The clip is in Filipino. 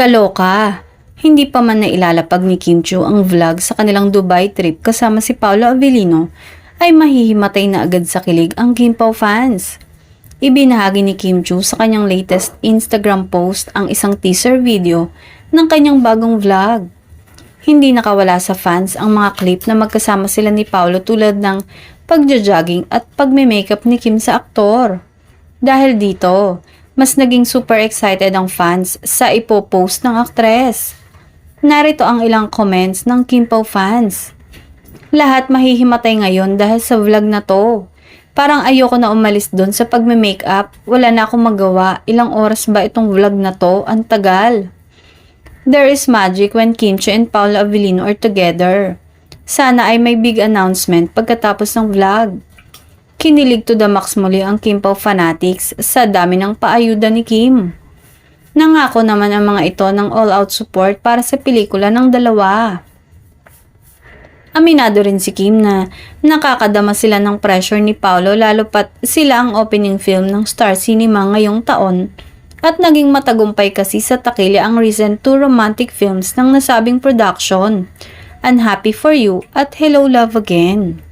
Kaloka! Hindi pa man nailalapag ni Kim Chiu ang vlog sa kanilang Dubai trip kasama si Paolo Avellino, ay mahihimatay na agad sa kilig ang Kim Pao fans. Ibinahagi ni Kim Chiu sa kanyang latest Instagram post ang isang teaser video ng kanyang bagong vlog. Hindi nakawala sa fans ang mga clip na magkasama sila ni Paolo tulad ng pagja-jogging at pagme-makeup ni Kim sa aktor. Dahil dito, mas naging super excited ang fans sa ipopost ng aktres. Narito ang ilang comments ng Kim Pao fans. Lahat mahihimatay ngayon dahil sa vlog na to. Parang ayoko na umalis doon sa pagme-makeup. Wala na akong magawa. Ilang oras ba itong vlog na to? Ang tagal. There is magic when Kim Chiu and Paolo Avellino are together. Sana ay may big announcement pagkatapos ng vlog. Kinilig to the max muli ang Kim Pao fanatics sa dami ng paayuda ni Kim. Nangako naman ang mga ito ng all-out support para sa pelikula ng dalawa. Aminado rin si Kim na nakakadama sila ng pressure ni Paolo lalo pat sila ang opening film ng Star Cinema ngayong taon at naging matagumpay kasi sa takilya ang recent two romantic films ng nasabing production, Unhappy for You at Hello Love Again.